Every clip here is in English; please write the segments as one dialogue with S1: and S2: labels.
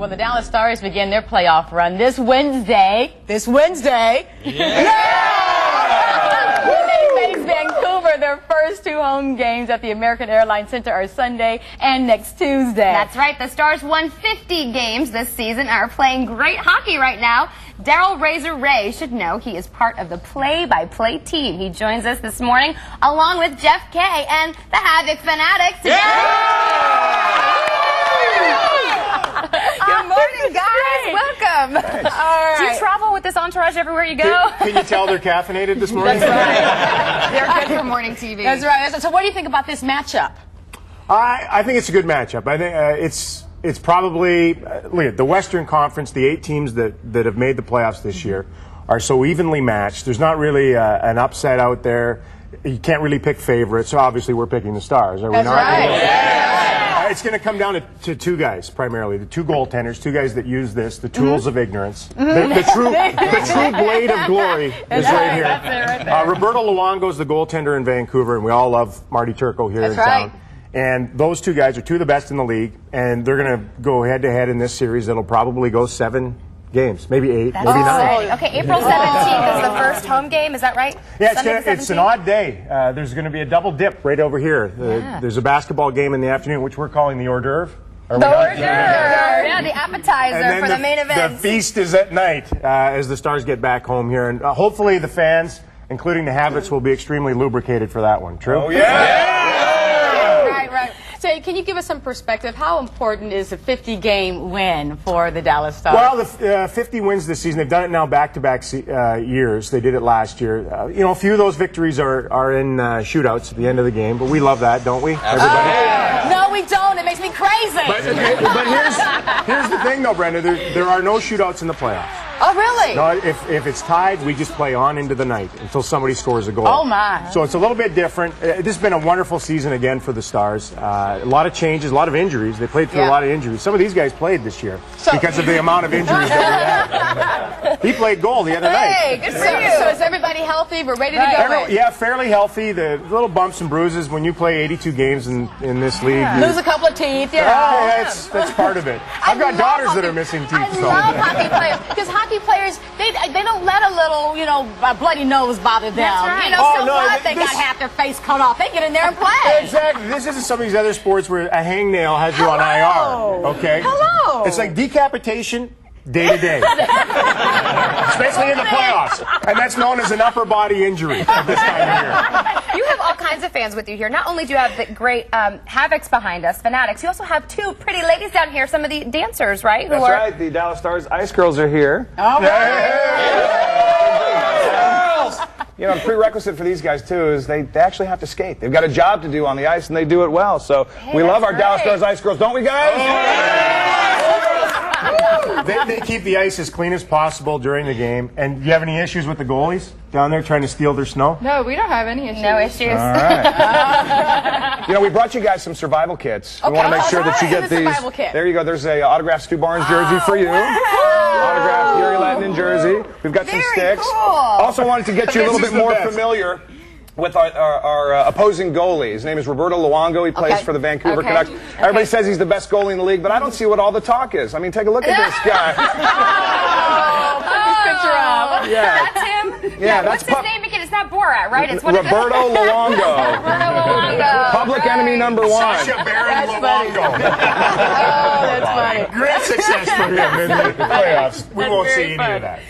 S1: Well, the Dallas Stars begin their playoff run this Wednesday. When they face Vancouver, their first 2 home games at the American Airlines Center are Sunday and next Tuesday.
S2: That's right. The Stars won 50 games this season and are playing great hockey right now. Darryl Reaugh should know he is part of the play-by-play team. He joins us this morning along with Jeff Kay and the Havoc Fanatics. Good morning, guys. Welcome.
S1: All
S2: Do you
S1: right.
S2: travel with this entourage everywhere you go?
S3: Can you tell they're caffeinated this morning?
S2: They're good for morning TV.
S1: That's right. So what do you think about this matchup?
S3: I think it's a good matchup. I think it's probably look at the Western Conference. The 8 teams that have made the playoffs this year are so evenly matched. There's not really an upset out there. You can't really pick favorites. So obviously we're picking the Stars. Are we not?
S1: Right.
S3: It's going to come down to 2 guys primarily, the 2 goaltenders, 2 guys that use this, the tools of ignorance. The true blade of glory is right here.
S1: That's it right there.
S3: Roberto Luongo is the goaltender in Vancouver, and we all love Marty Turco here in town. And those 2 guys are 2 of the best in the league, and they're going to go head-to-head in this series. That'll probably go 7 games, maybe 8, maybe 9.
S2: Okay, April 17th is the first home game. Is that right?
S3: Yeah, it's an odd day. There's going to be a double dip right over here. There's a basketball game in the afternoon, which we're calling the hors d'oeuvre.
S2: The hors d'oeuvre. Yeah, the appetizer for the main event.
S3: The feast is at night as the Stars get back home here. And hopefully the fans, including the Havocs, will be extremely lubricated for that one. True?
S4: Oh, yeah!
S1: Right. So can you give us some perspective? How important is a 50-game win for the Dallas Stars?
S3: Well, the 50 wins this season. They've done it now back-to-back years. They did it last year. A few of those victories are in shootouts at the end of the game, but we love that, don't we, everybody?
S1: No, we don't. It makes me crazy.
S3: But here's the thing, though, Brenda. There are no shootouts in the playoffs.
S1: Oh, really?
S3: No, if it's tied, we just play on into the night until somebody scores a goal.
S1: Oh, my.
S3: So it's a little bit different. This has been a wonderful season again for the Stars. A lot of changes, a lot of injuries. They played through a lot of injuries. Some of these guys played this year because of the amount of injuries that we had. He played goal the other night.
S1: Hey, good for you. So is everybody healthy? We're ready to go.
S3: Yeah, fairly healthy. The little bumps and bruises when you play 82 games in this league.
S1: Lose a couple of teeth,
S3: That's part of it. I've got daughters that are missing teeth.
S1: I love hockey players because hockey players they don't let a little a bloody nose bother them.
S2: That's right.
S1: They got half their face cut off. They get in there and play.
S3: Exactly. This isn't some of these other sports where a hangnail has you on IR. Okay.
S1: Hello.
S3: It's like decapitation. Day to day, especially in the playoffs, and that's known as an upper body injury at this time of year.
S2: You have all kinds of fans with you here. Not only do you have the great Havocs behind us, Fanatics, you also have 2 pretty ladies down here, some of the dancers, right?
S4: That's right. The Dallas Stars Ice Girls are here.
S1: Oh,
S4: The prerequisite for these guys, too, is they actually have to skate. They've got a job to do on the ice, and they do it well. So we love our Dallas Stars Ice Girls, don't we, guys?
S3: They keep the ice as clean as possible during the game. And do you have any issues with the goalies down there trying to steal their snow?
S5: No, we don't have any issues.
S2: No issues.
S3: All right.
S4: We brought you guys some survival kits. We want to make sure that you get these. There you go. There's a autographed Stu Barnes jersey for you. Autographed Gary Lettinen jersey. We've got some sticks.
S2: Cool.
S4: Also wanted to get you a little bit more familiar with our opposing goalie. His name is Roberto Luongo. He plays for the Vancouver Canucks. Everybody says he's the best goalie in the league, but I don't see what all the talk is. I mean, take a look at this guy.
S1: put this picture up.
S4: Yeah.
S2: That's him?
S4: Yeah,
S2: What's his name again? It's not Borat, right? It's one
S4: Roberto Luongo.
S2: Roberto Luongo.
S4: Public enemy number 1.
S3: Sasha Baron Luongo.
S1: Oh, that's funny.
S3: Great success for him in the playoffs. We won't see any of that.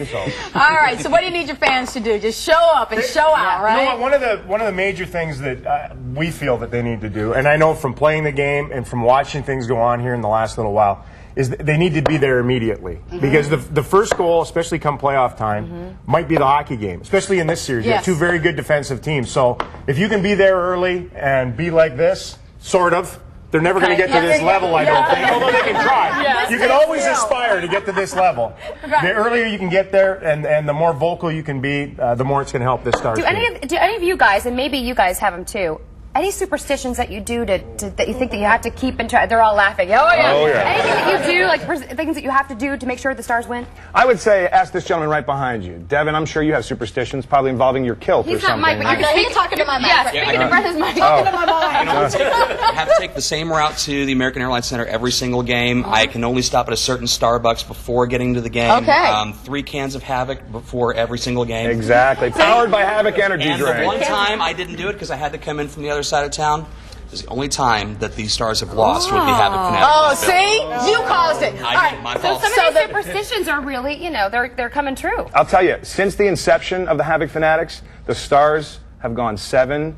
S1: All right, so what do you need your fans to do? Just show up and show out, right?
S3: You know what, one of the major things that we feel that they need to do, and I know from playing the game and from watching things go on here in the last little while, is they need to be there immediately. Because the first goal, especially come playoff time, might be the hockey game, especially in this series. You have 2 very good defensive teams. So if you can be there early and be like this, sort of, they're never going to get to this level, I don't think, although they can try. You can always aspire to get to this level. The earlier you can get there and the more vocal you can be, the more it's going to help this Stars team.
S2: Do any of you guys, and maybe you guys have them too, Any superstitions that you do that you think that you have to keep in track? They're all laughing. Oh yeah.
S4: Oh, yeah.
S2: Anything that you do, like things that you have to do to make sure the Stars win?
S4: I would say ask this gentleman right behind you. Devin, I'm sure you have superstitions probably involving your kilt or something.
S2: Mike, but
S1: He's talking to my mind.
S2: Yeah, speaking to Brenda's mic. Talking to my mind.
S5: I have to take the same route to the American Airlines Center every single game. I can only stop at a certain Starbucks before getting to the game.
S1: Okay.
S5: 3 cans of Havoc before every single game.
S4: Exactly. Powered by Havoc energy
S5: And
S4: drink.
S5: the one time I didn't do it because I had to come in from the other side of town. It's the only time that these Stars have lost would be Havoc Fanatics.
S1: Oh, see? You caused it.
S5: I did, my fault.
S2: Some of these superstitions are really, they're coming true.
S4: I'll tell you, since the inception of the Havoc Fanatics, the Stars have gone 7-1.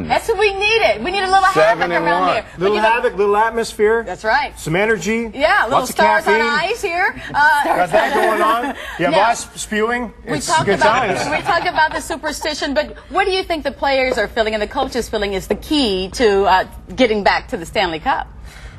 S1: That's what we needed. We need a little Havoc around here.
S3: Little Havoc, little atmosphere.
S1: That's right.
S3: Some energy.
S1: Yeah, little
S3: lots of
S1: Stars on
S3: caffeine.
S1: ice here.
S3: Got that going on. Yeah,
S1: Now,
S3: boss spewing.
S1: We
S3: It's
S1: talked
S3: good times.
S1: about the superstition, but what do you think the players are feeling and the coaches feeling is the key to getting back to the Stanley Cup?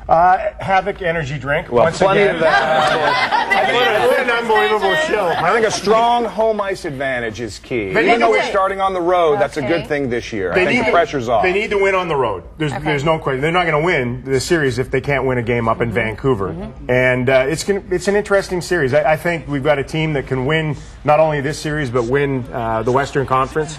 S3: Havoc energy drink.
S4: Well,
S3: once
S4: plenty
S3: again.
S4: of that.
S3: What an unbelievable show.
S4: I think a strong home ice advantage is key.
S3: They
S4: Even
S3: need
S4: though
S3: to
S4: we're
S3: win.
S4: starting on the road, that's a good thing this year. I think the pressure's off.
S3: They need to win on the road. There's no question. They're not going to win the series if they can't win a game up in Vancouver. And it's an interesting series. I think we've got a team that can win not only this series but win the Western Conference.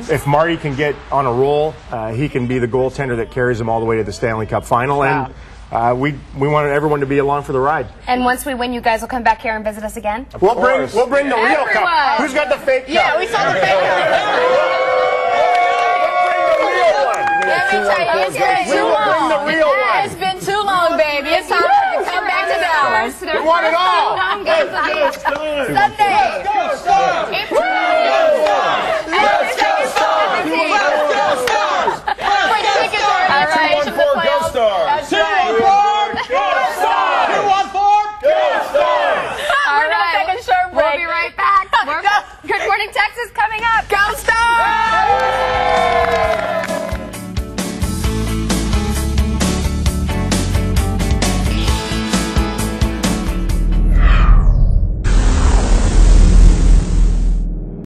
S3: If Marty can get on a roll, he can be the goaltender that carries them all the way to the Stanley Cup final.
S1: Wow.
S3: And we wanted everyone to be along for the ride.
S2: And once we win, you guys will come back here and visit us again?
S3: We'll bring the real cup. Who's got the fake cup?
S1: Yeah, we saw the fake
S3: Let
S1: me tell you, it's been too long. It's been too long, baby. It's time to come back to Dallas.
S3: We want it all.
S2: Home games again. Sunday.
S3: Let's go, Stars!